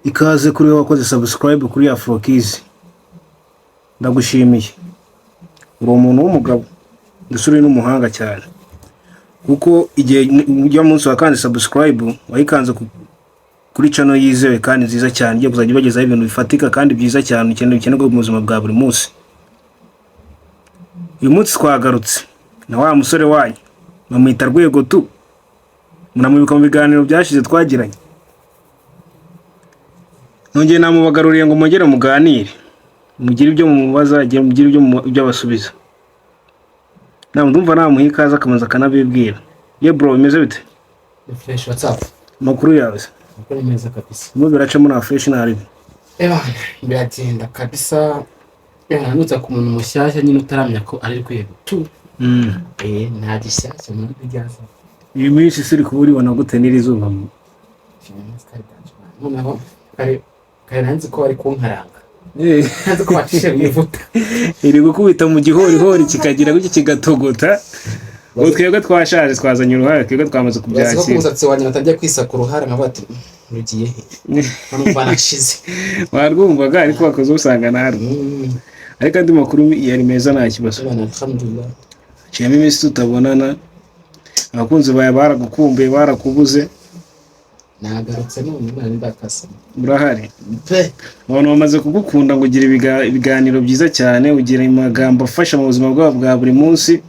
Ikaze kuri wakoze subscribe kuri Afrokiz. Ndagushimiye. Uri umuntu w'umugabo ndetse uri n'umuhanga cyane. Kuko igihe ujya munsi wakanze subscribe wayikanze kuri channel yizewe kandi nziza cyane igiye kuzajya bagezaho ibintu bifatika kandi byiza cyane ukenerwa mu buzima bwa buri munsi. Uyu munsi twagarutse na wa musore wanyu bamwita Rwego tu. Munamwibuka mu biganiro byashize twagiranye. Nongeye namubagaruriye ngo mugere muganire. Mugire ibyo mumubaza, mugire ibyo basubiza. Ndumva namuha ikaze akamanza kanabibwira. Ye bro, bimeze bite? Fresh, what's up? Makuru yawe. Makuru meza kabisa. Mu biraca muri fresh nari. Biratinda kabisa. Nutse ku muntu mushyashya nyine utaramya ko ari Rwego tu. Nta gishyashya muri byaza. Iyi minsi siri kubura gute nirizuba mu. Noneho kare nanze ko ari kunkaranga. Nanze ko bacishe mwivuta. Iri gukubita mu gihorihori kikagira guki kigatogota. Ubu twebwe twashaje twazanye uruhare twebwe twamaze kubyakira. Ko umusatsi wanjye natajya kwisaka uruhare nkabati rugiye he. Hano banashize. Warwumvaga ariko bakoze usanga nari. Ariko andi makuru yari meza nta kibazo. Alhamdulillah. Cyane iminsi tutabonana. Abakunzi bawe baragukumbuye barakubuze. Nagarutse none nari ndakasa. Urahari. Pe. Abantu bamaze kugukunda ngo ugire ibiganiro byiza cyane, ugira amagambo afasha mu buzima bwabo bwa buri munsi.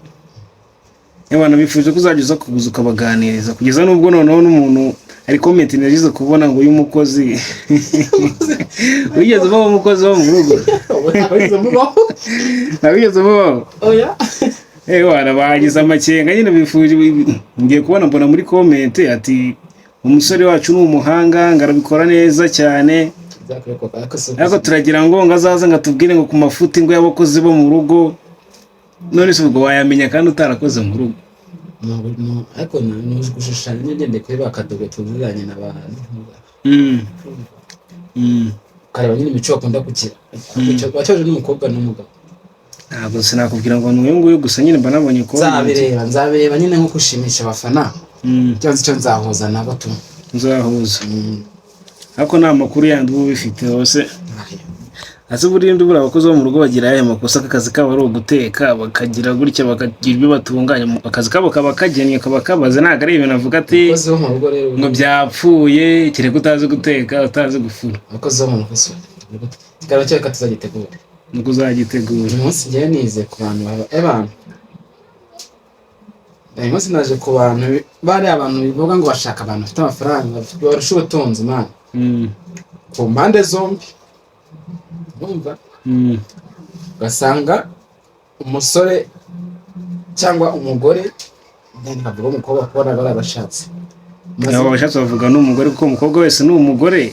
Abantu bifuje kuzajya kuguza ukabaganiriza kugeza nubwo noneho n'umuntu ari comment nagize kubona ngo uyu mukozi wigeze uba umukozi wo mu rugo. Nabigeze mubaho. Oya. Wana bagize amakenga nyine bifuje ngiye kubona mbona muri comment ati umusore wacu ni umuhanga ngarabikora neza cyane. Ariko turagira ngo ngazaza ngatubwire ngo ku mafuti ngo y'abakozi bo mu rugo. None se ubwo wayamenya kandi utarakoze mu rugo. No, ariko nuje gushushanya ngende kuri bakadogo tuziranye n'abantu. Kareba nyine imico akunda kugira. Bacoje n'umukobwa n'umugabo. Ntabwo sinakubwira ngo n'uyu nguyu gusa nyine mba nabonye ko nzabireba nyine nko kushimisha abafana. Cyanze cyo nzahuza nabo tu. Nzahuza. Ariko nta makuru yandi ubu bifite hose. Ase burindi bura abakozi bo mu rugo bagira aya makosa akazi kabo ari uguteka bakagira gutya bakagira ibyo batunganya akazi kabo kaba kagennye kaba kabaze ntago ari ibintu avuga ati ngo byapfuye kireka utazi guteka utazi gufura. Abakozi bo mu rugo kikaba cyo katuzagitegura. Nuko uzagitegura. Umunsi ngiye nize ku bantu abantu. Umunsi naje ku bantu bari abantu bivuga ngo bashaka abantu bafite amafaranga barusha ubutunzi man. Ku mpande zombi. Numva gasanga umusore cyangwa umugore ntabwo umukobwa akora barabashatse nabo bashatse bavuga n'umugore kuko umukobwa wese ni umugore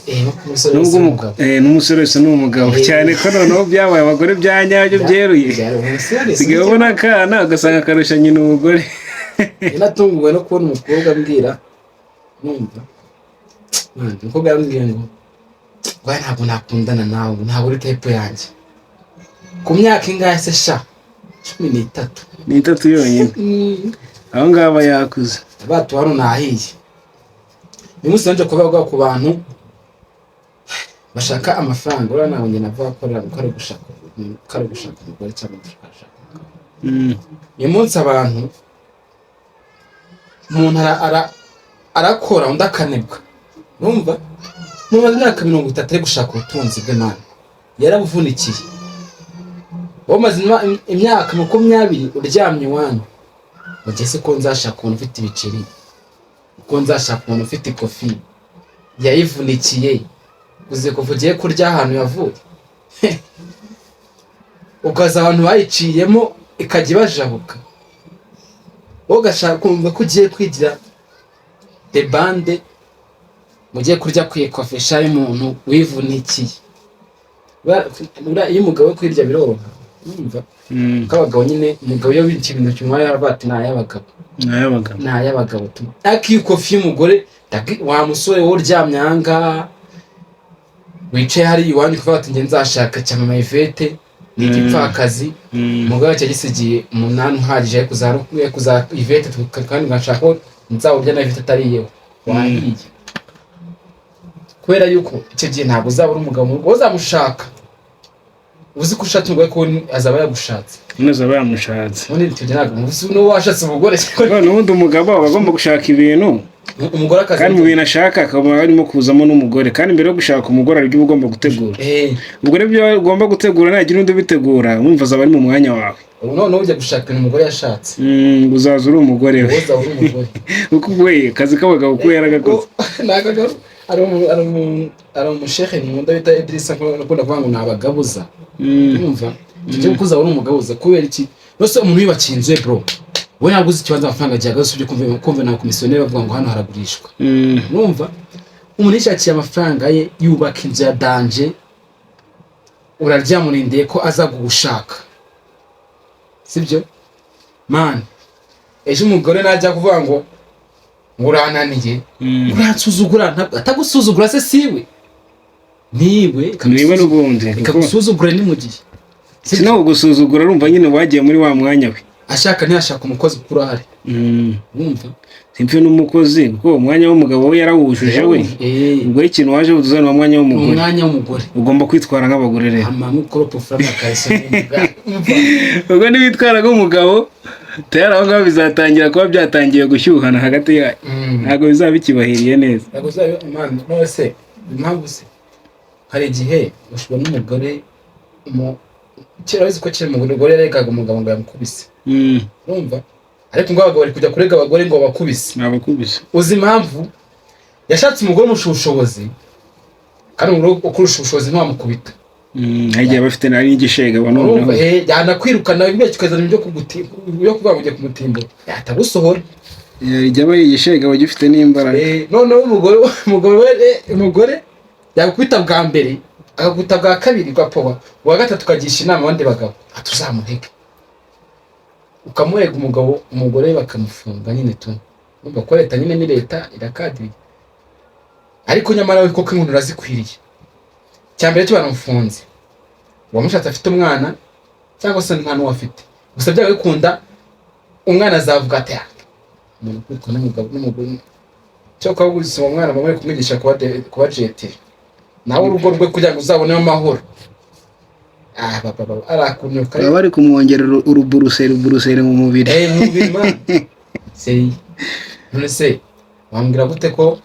n'umusore wese ni umugabo cyane ko noneho byabaye abagore byanyabyo byeruye sigaye ubona akana ugasanga akarusha nyine umugore. Natunguwe no kubona umukobwa ambwira numva umukobwa yambwiye ngo why ntabwo nakundana nawe ntabwo uri type yanjye ku myaka ingahe se sha 13 ni 3 yonyine aho ngaba yakuze abatu hano nahiye uyu munsi nje kuvuga ku bantu bashaka amafaranga ura nawe njye navuga ko ari gushaka umugore cyangwa gushaka uyu munsi abantu umuntu arakora undi akanebwa numva mumaze imyaka 30 ari gushaka ubutunzi bw'Imana yarabuvunikiye wamaze imyaka 20 uryamye wanyu ugeze ko nzashaka umuntu ufite ibiceri ko nzashaka umuntu ufite ikofi yayivunikiye uze kuvugiye kurya ahantu yavuye ugaza abantu bayiciyemo ikajya bajabuka ugashaka kumva ko ugiye kwigira de bande mugiye kurya kwikofesha y'umuntu wivunikiye iyo umugabo kwirya biroroha numva kabagabo nyine umugabo yo bintu kimwe yarabati n'ayabagabo tu akikofi y'umugore wa musore wo uryamye anga wicaye hari iwanyu kuvuga ati nge nzashaka cyangwa Ivete ni igipfakazi umugabo cyagisigiye umunani uhagije kuza Ivete kandi ngashaka nzawurya na Ivete atari yewe wahiye kubera yuko icyo gihe ntabwo uzaba uri umugabo mu rugo uzamushaka uzi ko ushatse umugore ko azaba yagushatse none azaba yamushatse none icyo gihe ntabwo uzi n'uwo washatse umugore n'ubundi umugabo aba agomba gushaka ibintu umugore akazi kandi mu bintu ashaka akaba harimo kuzamo n'umugore kandi mbere yo gushaka umugore aribyo ugomba gutegura ubwo rero ibyo ugomba gutegura nagira undi ubitegura wumva azaba ari mu mwanya wawe noneho ujya gushaka umugore yashatse uzaza uri umugore we kuko we akazi k'abagabo ko yaragakoze ari umushehe nkunda bita Idrissa akunda kuvuga ngo ni abagabuza urumva icyo kuza uri umugabuza kubera iki rwose umuntu yubakiye inzu ye bro we ntabwo uzi ikibanza amafaranga gihagaze usibye kumva na komisiyoneri bavuga ngo hano haragurishwa urumva umuntu yishakiye amafaranga ye yubaka inzu ya danje uraryamurindiye ko aza kugushaka sibyo man ejo umugore najya kuvuga ngo urananiye uransuzugura atagusuzugura se siwe niwe n'ubundi ikagusuzugura ni mu gihe sinaho gusuzugura urumva nyine wagiye muri wa mwanya we ashaka ntiyashaka umukozi ukura ahari wumva simfe n'umukozi kuko umwanya w'umugabo we yarawujuje we ubwo ikintu waje uzana umwanya w'umugore ugomba kwitwara nk'abagore rero ubwo nibitwara nk'umugabo tayari aho ngaho bizatangira kuba byatangiye gushyuhana hagati yayo ntabwo bizaba bikibahiriye neza nose impamvu se hari igihe ushobora n'umugore kera wizi ko kera umugore yaregaga umugabo ngo yamukubise urumva ariko ngo abagabo bari kujya kurega abagore ngo bakubise uzi impamvu yashatse umugore umurusha ubushobozi kandi umugore ukurusha ubushobozi ntiwamukubita hagiye bafite nari igishega noneho yanakwirukana ibyo kikazana ibyo kuvuga ngo ujye kumutimbura yatagusohora ijya aba igishega bagifite n'imbaraga noneho umugore yakubita bwa mbere akakubita bwa kabiri gapoba uwa gatatu ukagisha inama abandi bagabo atuzamureke ukamurega umugore bakamufunga nyine tu urumva ko leta nyine ni leta irakadiriye ariko nyamara we koko inkono urazikwiriye cyambere cyo banamufunze uwamushatse afite umwana cyangwa se nta n'uwo afite gusa byaba bikunda umwana azavuga ati umuntu kwitwa n'umugore cyo kuba gusa uwo mwana bamwe kumwigisha kuba jetiri nawe urugo rwe kugira ngo uzabonemo amahoro arakunyuka baba bari kumwongerera uruburuseri mu mubiri mu mubiri man sei none se wambwira gute ko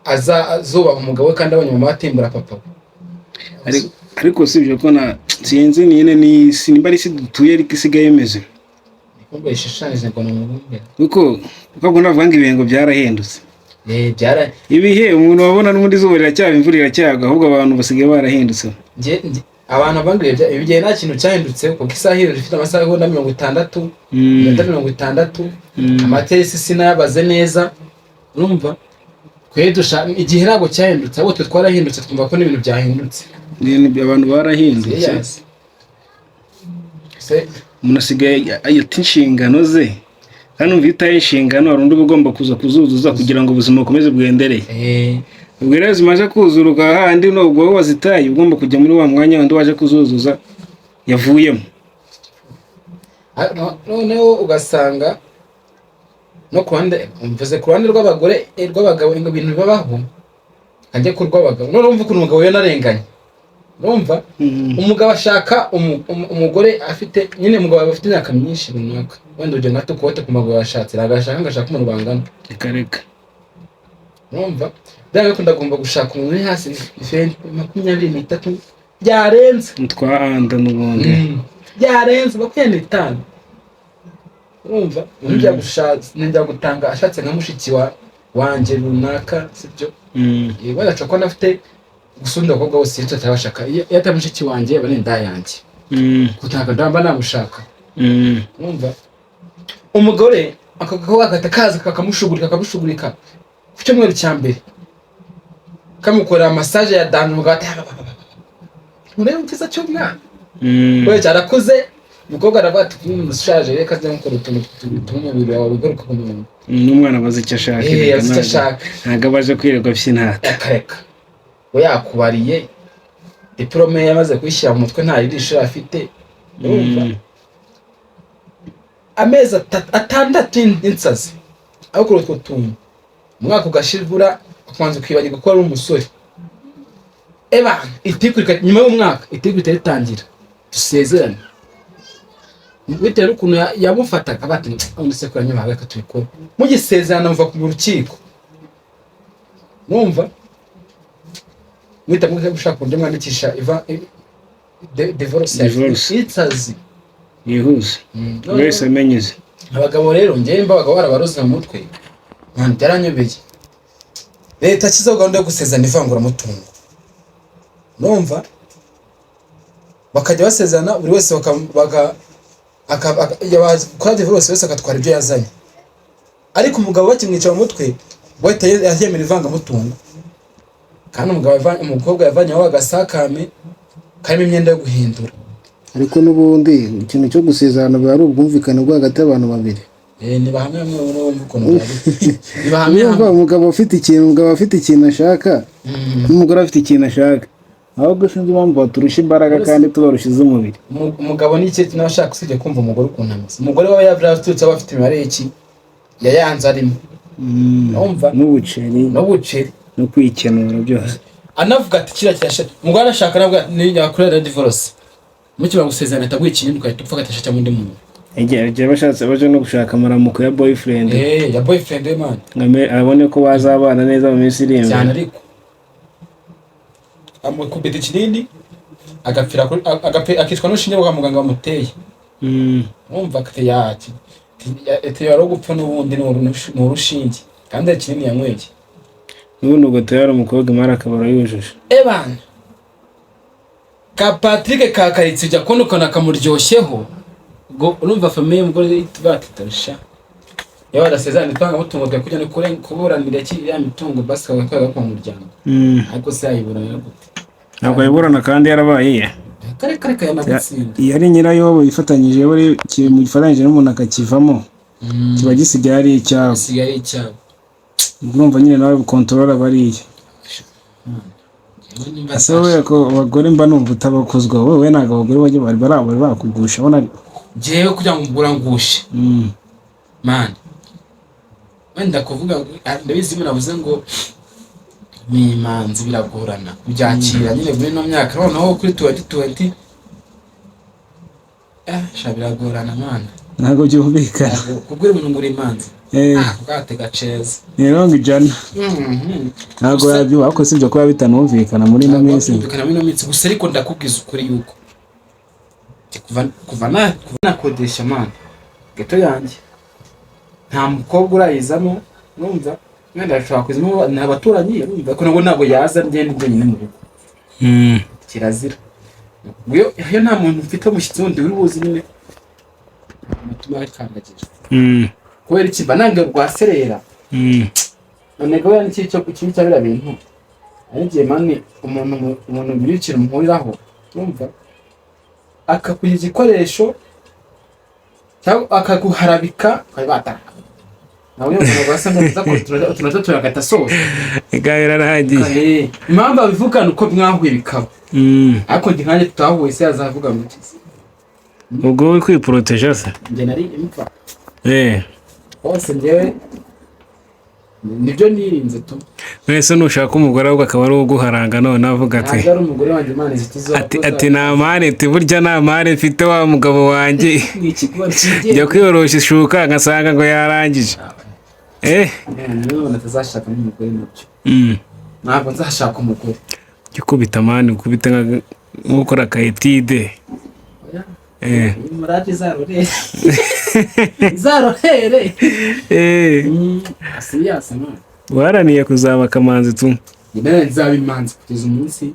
azubaha umugabo we kandi abonye mama atimbura papa ariko sibyo ko sinzi nyine ni simba ari si dutuye ariko isigaye imeze niko ishushanije ngo n'umubiri kuko navuga ngo ibihengo byarahindutse ibihe umuntu wabona n'ubundi zuba riracyaba imvura iracyagwa ahubwo abantu basigaye barahindutse abantu bangiriye ibigihe nta kintu cyahindutse kuko isaha iyo ifite amasaha y'ihonda 60 iminota 60 amateresi sinayabaze neza urumva igihe ntabwo cyahindutse abo twe twarahindutse twumva ko n'ibintu byahindutse abantu barahindutse umuntu asigaye ayita inshingano ze kandi umva itaye inshingano hari undi ugomba kuza kuzuzuza kugira ngo ubuzima bukomeze bwendereye ubwo rero zimaze kuzuruka handi nubwo wowe wazitaye ugomba kujya muri wa mwanya wundi waje kuzuzuza yavuyemo noneho ugasanga no mvuze ku ruhande rw'abagabo ibintu bibabaho ajya ku rw'abagabo none umva ukuntu umugabo yanarenganye urumva umugabo ashaka umugore afite nyine umugabo afite imyaka myinshi runaka wenda ujya nka tukote ku maguru yashatse agashaka umuntu bangana reka urumva byanga ko ndagomba gushaka umuntu uri hasi 23 byarenze twahanda n'ubundi byarenze 25 urumva njya gushaka njya gutanga ashatse nka mushiki wanjye runaka sibyo yego aca ko nafite gusunda abakobwa bose tutabashaka yata mushiki wanjye aba nenda yanjye kutaka ndamba namushaka urumva umugore akagaho agatakaza kakamushugurika ku cyumweru cya mbere kamukorera massage ya danu mugati urebe mfiza cy'umwana we cyarakuze umukobwa aravuga ati umushaje reka ajya gukora utuntu tumubiri wawe ugaruka ku muntu n'umwana abaze icyo ashaka ntabwo abaje kwirirwa afite intata akareka we yakubariye diplome yamaze kwishyira mu mutwe nta yidishira afite urumva amezi 6 insazi aho kuri utwo tuntu umwaka ugashirvura kubanza kwibagirwa ko ari umusore itikurika nyuma y'umwaka itikurika ritangira dusezerane bitewe n'ukuntu yamufataga bati se ko yanyuma reka tubikore mugisezerana muva ku rukiko numva mwita mwese gushaka uburyo mwandikisha divorce itsazi yihuse wese amenyeze abagabo rero njye mbabaga barabaroze mu mutwe nta byaranyobeye leta kizo gahunda yo gusezerana ivangura mutungo numva bakajya basezerana buri wese kwa divorce wese akatwara ibyo yazanye ariko umugabo bakimwica mu mutwe wahita yemera ivanga mutungo kandi umukobwa yavanye aho agasakame karimo imyenda yo guhindura ariko n'ubundi ikintu cyo gusezerana biba ari ubwumvikane bwo hagati y'abantu babiri niba hamwe n'ubundi ukuntu niba hamwe umugabo afite ikintu ashaka n'umugore afite ikintu ashaka ahubwo sinzi impamvu baturusha imbaraga kandi tubarushize umubiri umugabo ni iki n'abashaka usibye kumva umugore ukuntu ameze umugore waba yabyarutse aba afite imibare y'iki yayanze arimo numva n'ubuceri no kwikenura byose anavuga ati kira cyashe umugore arashaka nabwo yakorera divorce mukiba gusezerana ataguye ikintu ukahita upfa gatasha cyangwa undi muntu igihe bashatse baje no gushaka amaramuko ya boyfriend ya boyfriend we man abone ko bazabana neza mu minsi iri imbere cyane ariko amukubita ikirindi agapfira akitwa n'ushinge kwa muganga bamuteye umva kate yaki yari gupfa n'ubundi ni urushinge kandi ari kinini yanyweye n'ubundi ubwo tayari umukobwa imara akabara yujuje ebana ka Patrick kakaritse ujya konukana kamuryoshyeho ngo urumva famille y'umugore batitasha iyo badasezerana itanga mutungo bwa kujya no kuburanira iki ya mitungo basi kagakwega ku muryango ariko se ayiburana gute ntabwo ayiburana kandi yarabaye ye kare yanagutsinda yari nyirayo yifatanyije bari mu gifatanyije n'umuntu akakivamo kiba gisigaye ari icyabo urumva nyine nawe control bariye asohoye ko abagore mba numva utabakozwa wowe ntago abagore bajye bari bakugusha bona jewe kugira ngo ngurangushe man wenda kuvuga ndabizi navuze ngo mimanzi biragorana byakira nyine muri no myaka noneho kuri 2020 biragorana man ntago byumvikana kubwira umuntu ngura imanzi bwatega ceza rero ngijana ntago yabyo akoze ibyo kuba bitanumvikana muri no minsi gusa ariko ndakubwiza ukuri yuko kuva nakodesha man geto yanjye nta mukobwa urayizamo numva mwenda ashobora kuzimo n'abaturanyi numva ko ntabwo yaza ngende nyine mu rugo kirazira iyo nta muntu ufite umushyitsi wundi uri buzi nyine mutuma bikandagira kubera iki bananga rwaserera none ko yani cyo cyabira bintu arigiye mani umuntu birikira muhuriraho numva akakugira igikoresho cyangwa akaguharabika bataka nawe umuntu basa neza ko turakata sose igahera rahagiye impamvu abivugana uko mwahuye bikaba ariko ndi nkanje tutahuye se yazavuga mu kizi ubwo we kwiproteja se nge nari impfa hose ngewe nibyo nirinze tu mwese nushaka umugore ahubwo akaba ari uguharanga none avuga ati ari umugore wanjye Imana zitizo ati nta mane burya nta mane mfite wa mugabo wanjye njya kwiyorosha ishuka ngasanga ngo yarangije niba natazashaka n'umugore nabyo ntabwo nzashaka umugore gikubita mane ukubita nk'ukora akayetide murati zarohere asiyasa mwana waraniye kuzaba akamanzi tu nyine nzaba imanzi kugeza umunsi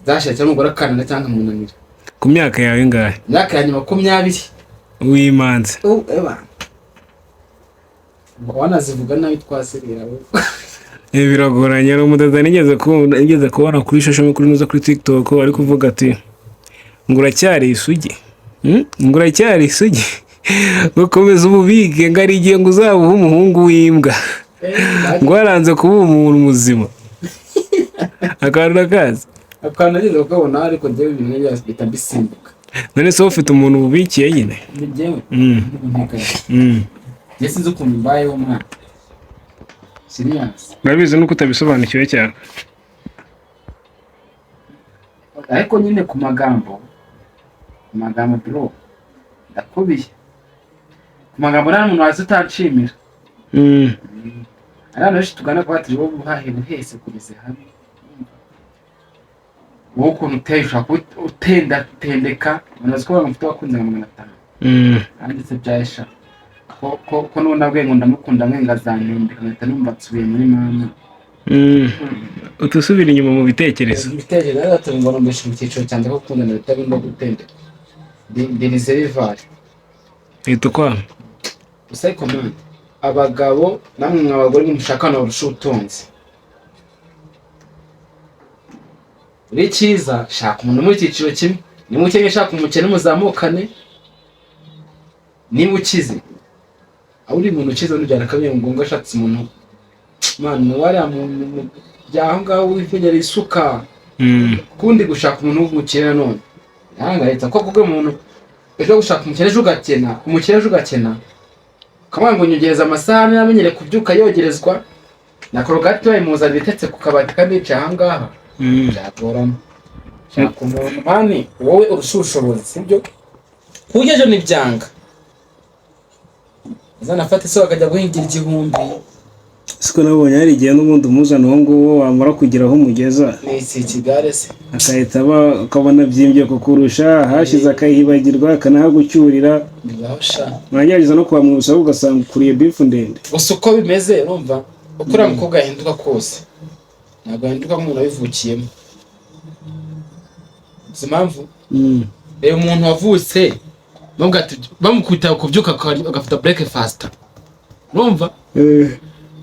zashakira umugore akanana cyangwa umunanira ku myaka yawe ingahe myaka ya 20 w'imanzi wanazivuga nabi twaserera biragoranye ari umudaza nigeze kubona kuri social media nuza kuri TikTok ari kuvuga ati nguracyari isugi nguracyari isugi gukomeza ububike ngari igihe ngo uzabuha umuhungu w'imbwa ngo waranze kuba umuntu muzima akarura kazi akanageze ukabona ariko ndewe ibintu byasbita bisimbuka none se ufite umuntu ububikiye nyine ngewe yesize ukuntu mbayeho mwana serious. urabizi nuko utabisobanukiwe cyane. Ariko nyine ku magambo bro ndakubiye ku magambo nta muntu wazi utanshimira. Ari hano tugana kwa turi wo guhahira hese kugeze hamwe. Wowe ukuntu uteye ushaka tendeka unazi ko bamufite wakunze nka 500. Anditse byasha ko nabwe ngo ndamukunda mwe ngazaninde nkahita numva nsubiye muri mama. Utusubira inyuma mu bitekerezo. Ibitekerezo rero atungwa no mu cyiciro cyanjye ko gukundana bitabimba gutendeka. Ndinize rival. Ito kwa. Usai command. Abagabo namwe mwabagore mushakana urusha utunze. Uri cyiza shaka umuntu muri cyiciro kimwe. Ni mukenge shaka umukene muzamukane. Ni mukize. Uri muntu ukize n'ujyana kamwe ngo ashatse umuntu. Man wari amuntu byaho ngaho wifenyera isuka. Kundi gushaka umuntu w'umukene none. Yanga leta ko kubwe umuntu ejo gushaka umukene ugakena, umukene ugakena. Kamwe ngo nyongereza amasaha namenyere kubyuka yogerezwa. Na korogati bayimuza bitetse ku kabati kandi ahangaha. Byagorana. Shaka umuntu mani wowe urushushobozi sibyo? Kugeje nibyanga. Azanafata se wakajya guhingira igihumbi. Siko nabonye hari igihe n'ubundi umuzana uwo nguwo wamara kugeraho umugeza. Ni iki kigare se? Akahita akabona byimbye kukurusha hashize akayibagirwa akanahagucyurira. Bigahosha. Mwagerageza no kwamwusa ugasanga ukuriye beef ndende. Gusa uko bimeze urumva ukura mukobwa ahinduka kose. Ntabwo ahinduka nk'umuntu wivukiyemo. Impamvu? Umuntu wavutse bamukubita kubyuka agafata breakfast. Urumva?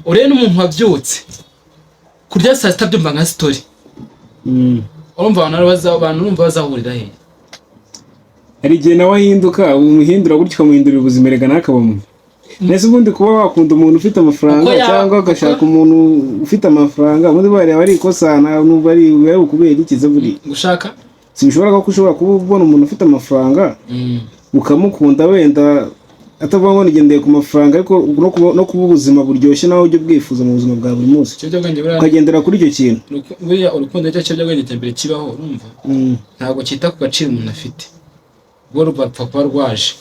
Ure n'umuntu wabyutse kurya saa sita byumva nka story. Urumva abantu urumva bazahurira he? Hari igihe nawe ahinduka umuhindura gutyo ukamuhindurira ubuzima rega nakabamo. Nese ubundi kuba wakunda umuntu ufite amafaranga cyangwa agashaka umuntu ufite amafaranga ubundi bari bari ikosana n'ubwo ari wewe kubera ikize buri gushaka sibishobora ko ushobora kuba ubona umuntu ufite amafaranga ukamukunda wenda atavuga ngo nigendeye ku mafaranga ariko no kuba ubuzima buryoshye naho ujye bwifuza mu buzima bwa buri munsi ukagendera kuri icyo kintu. Urukundo cyo cyo bwenge tembere kibaho urumva ntabwo cyita ku gaciro umuntu afite ubwo rupfa kuba rwaje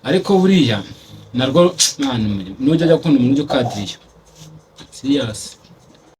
ariko buriya narwo nujya kunda umuntu ujya ukadiriye serious.